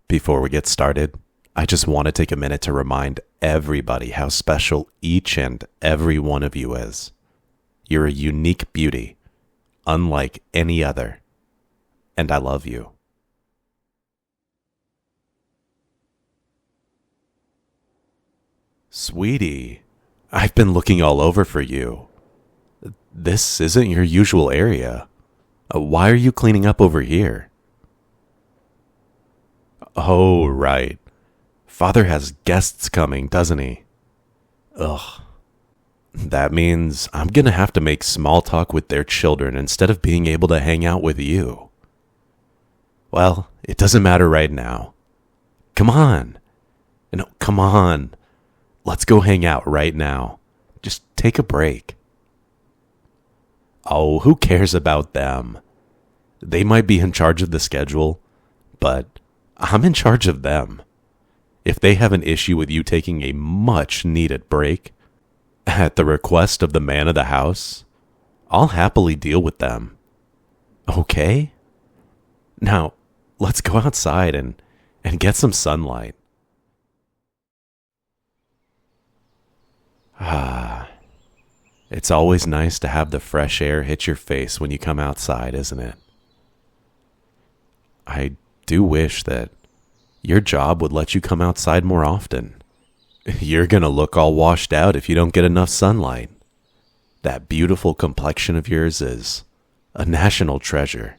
Before we get started, I just want to take a minute to remind everybody how special each and every one of you is. You're a unique beauty, unlike any other, and I love you. Sweetie, I've been looking all over for you. This isn't your usual area. Why are you cleaning up over here? Oh, right. Father has guests coming, doesn't he? Ugh. That means I'm gonna have to make small talk with their children instead of being able to hang out with you. Well, it doesn't matter right now. Come on. No, come on. Let's go hang out right now. Just take a break. Oh, who cares about them? They might be in charge of the schedule, but I'm in charge of them. If they have an issue with you taking a much-needed break, at the request of the man of the house, I'll happily deal with them. Okay? Now, let's go outside and get some sunlight. It's always nice to have the fresh air hit your face when you come outside, isn't it? I do wish that your job would let you come outside more often. You're gonna look all washed out if you don't get enough sunlight. That beautiful complexion of yours is a national treasure.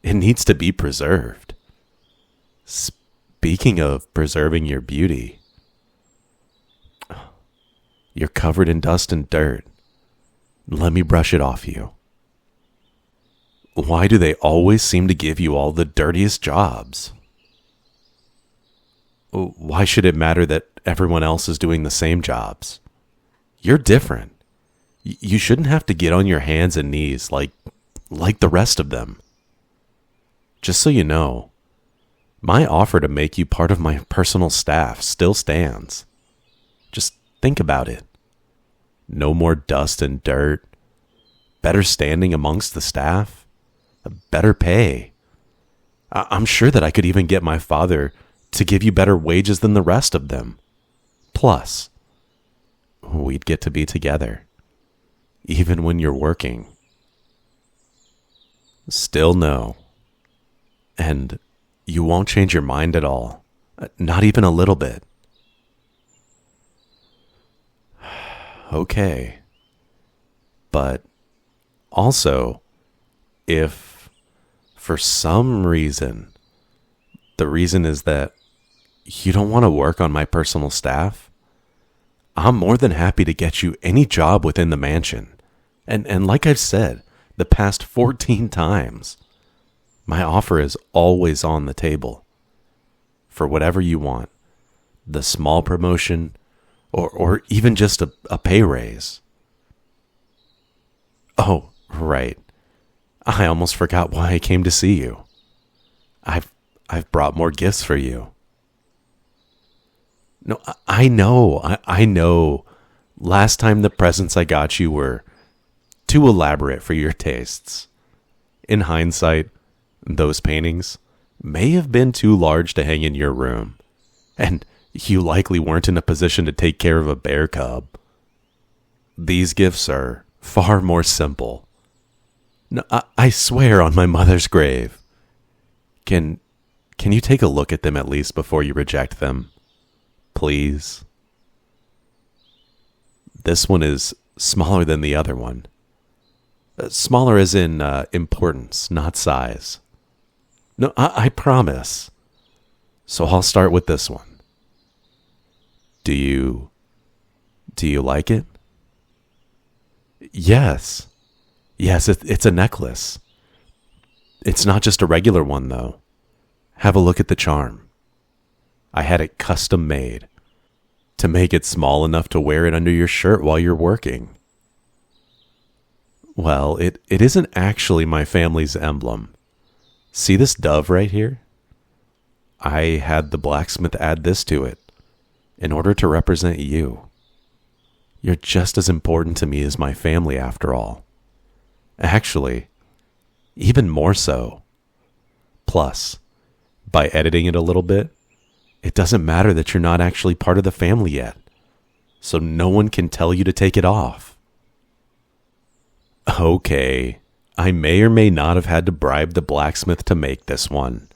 It needs to be preserved. Speaking of preserving your beauty, you're covered in dust and dirt. Let me brush it off you. Why do they always seem to give you all the dirtiest jobs? Why should it matter that everyone else is doing the same jobs? You're different. You shouldn't have to get on your hands and knees like the rest of them. Just so you know, my offer to make you part of my personal staff still stands. Just think about it. No more dust and dirt. Better standing amongst the staff. Better pay. I'm sure that I could even get my father to give you better wages than the rest of them. Plus, we'd get to be together, even when you're working. Still no. And you won't change your mind at all. Not even a little bit. Okay. But also, if for some reason, the reason is that you don't want to work on my personal staff, I'm more than happy to get you any job within the mansion. And like I've said the past 14 times, my offer is always on the table. For whatever you want. The small promotion, or even just a pay raise. Oh, right. I almost forgot why I came to see you. I've brought more gifts for you. No, I know. Last time the presents I got you were too elaborate for your tastes. In hindsight, those paintings may have been too large to hang in your room. And you likely weren't in a position to take care of a bear cub. These gifts are far more simple. No, I swear on my mother's grave. Can you take a look at them at least before you reject them? Please. This one is smaller than the other one. Smaller as in importance, not size. No, I promise. So I'll start with this one. Do you like it? Yes. Yes, it's a necklace. It's not just a regular one, though. Have a look at the charm. I had it custom made to make it small enough to wear it under your shirt while you're working. Well, it isn't actually my family's emblem. See this dove right here? I had the blacksmith add this to it in order to represent you. You're just as important to me as my family, after all. Actually, even more so. Plus, by editing it a little bit, it doesn't matter that you're not actually part of the family yet. So no one can tell you to take it off. Okay, I may or may not have had to bribe the blacksmith to make this one.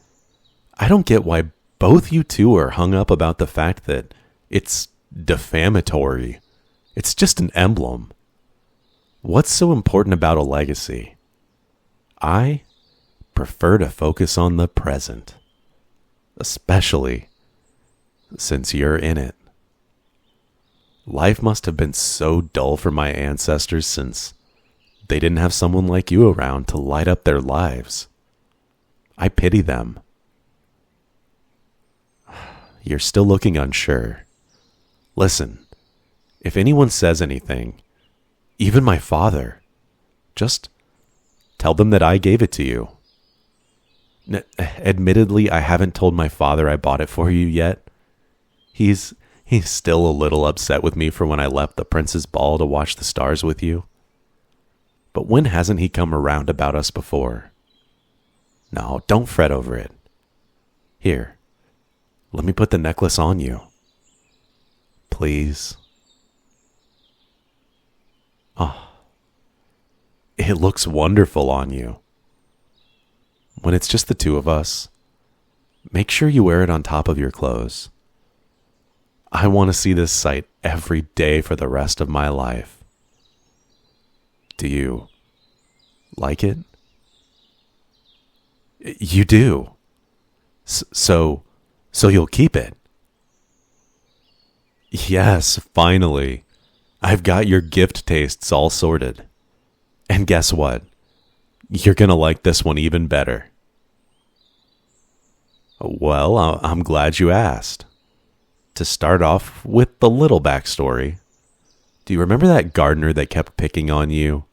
I don't get why both you two are hung up about the fact that it's defamatory. It's just an emblem. What's so important about a legacy? I prefer to focus on the present, especially since you're in it. Life must have been so dull for my ancestors since they didn't have someone like you around to light up their lives. I pity them. You're still looking unsure. Listen, if anyone says anything, even my father, just tell them that I gave it to you. Admittedly, I haven't told my father I bought it for you yet. He's still a little upset with me for when I left the prince's ball to watch the stars with you. But when hasn't he come around about us before? No, don't fret over it. Here, let me put the necklace on you. Please. Oh, it looks wonderful on you. When it's just the two of us, make sure you wear it on top of your clothes. I want to see this sight every day for the rest of my life. Do you like it? You do. So you'll keep it? Yes, finally. I've got your gift tastes all sorted. And guess what? You're gonna like this one even better. Well, I'm glad you asked. To start off with the little backstory, do you remember that gardener that kept picking on you?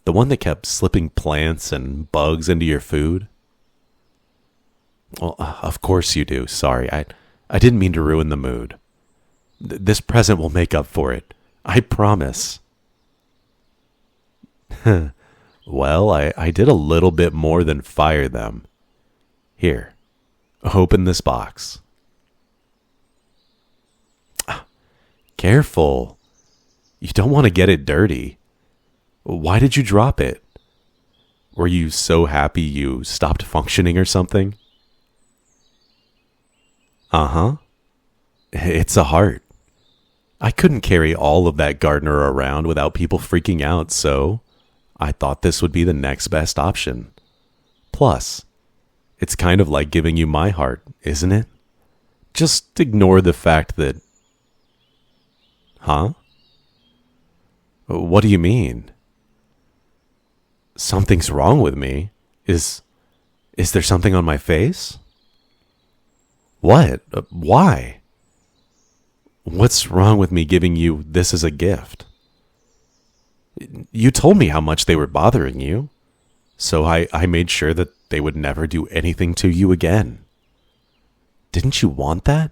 The one that kept slipping plants and bugs into your food? Well, of course you do. Sorry, I didn't mean to ruin the mood. This present will make up for it. I promise. Well, I did a little bit more than fire them. Here, open this box. Careful. You don't want to get it dirty. Why did you drop it? Were you so happy you stopped functioning or something? Uh-huh. It's a heart. I couldn't carry all of that gardener around without people freaking out, so I thought this would be the next best option. Plus, it's kind of like giving you my heart, isn't it? Just ignore the fact that... Huh? What do you mean? Something's wrong with me. Is there something on my face? What? Why? What's wrong with me giving you this as a gift? You told me how much they were bothering you, so I made sure that they would never do anything to you again. Didn't you want that?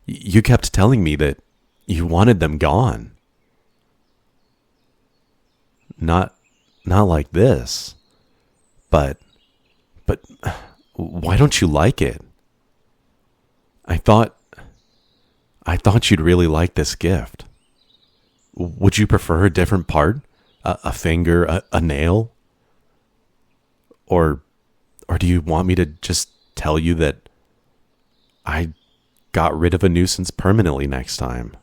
You kept telling me that you wanted them gone. Not like this. But why don't you like it? I thought you'd really like this gift. Would you prefer a different part? A finger, a nail? Or do you want me to just tell you that I got rid of a nuisance permanently next time?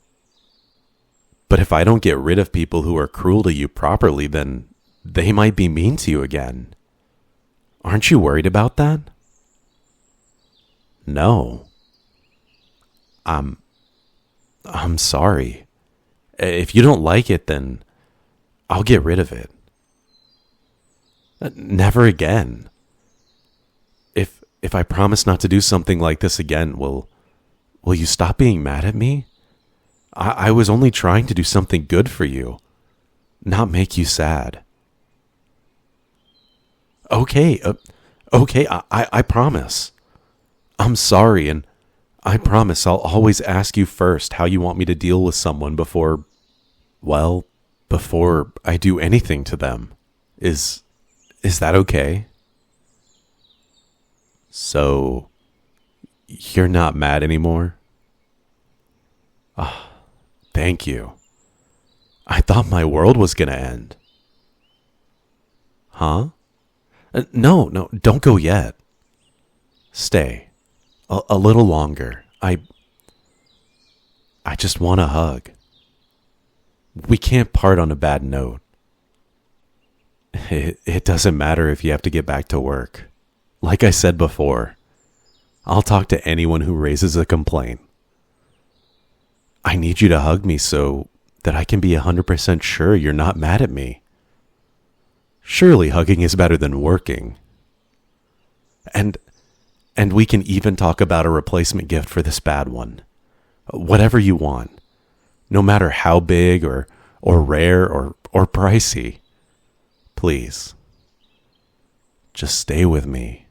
But if I don't get rid of people who are cruel to you properly, then they might be mean to you again. Aren't you worried about that? No. I'm sorry. If you don't like it, then I'll get rid of it. Never again. If I promise not to do something like this again, will you stop being mad at me? I was only trying to do something good for you, not make you sad. Okay, I promise. I'm sorry, and I promise I'll always ask you first how you want me to deal with someone before I do anything to them. Is that okay? So, you're not mad anymore? Thank you. I thought my world was gonna end. Huh? No, don't go yet. Stay. A little longer. I just want a hug. We can't part on a bad note. It doesn't matter if you have to get back to work. Like I said before, I'll talk to anyone who raises a complaint. I need you to hug me so that I can be 100% sure you're not mad at me. Surely hugging is better than working. And we can even talk about a replacement gift for this bad one. Whatever you want. No matter how big or rare or pricey. Please. Just stay with me.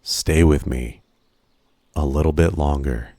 Stay with me a little bit longer.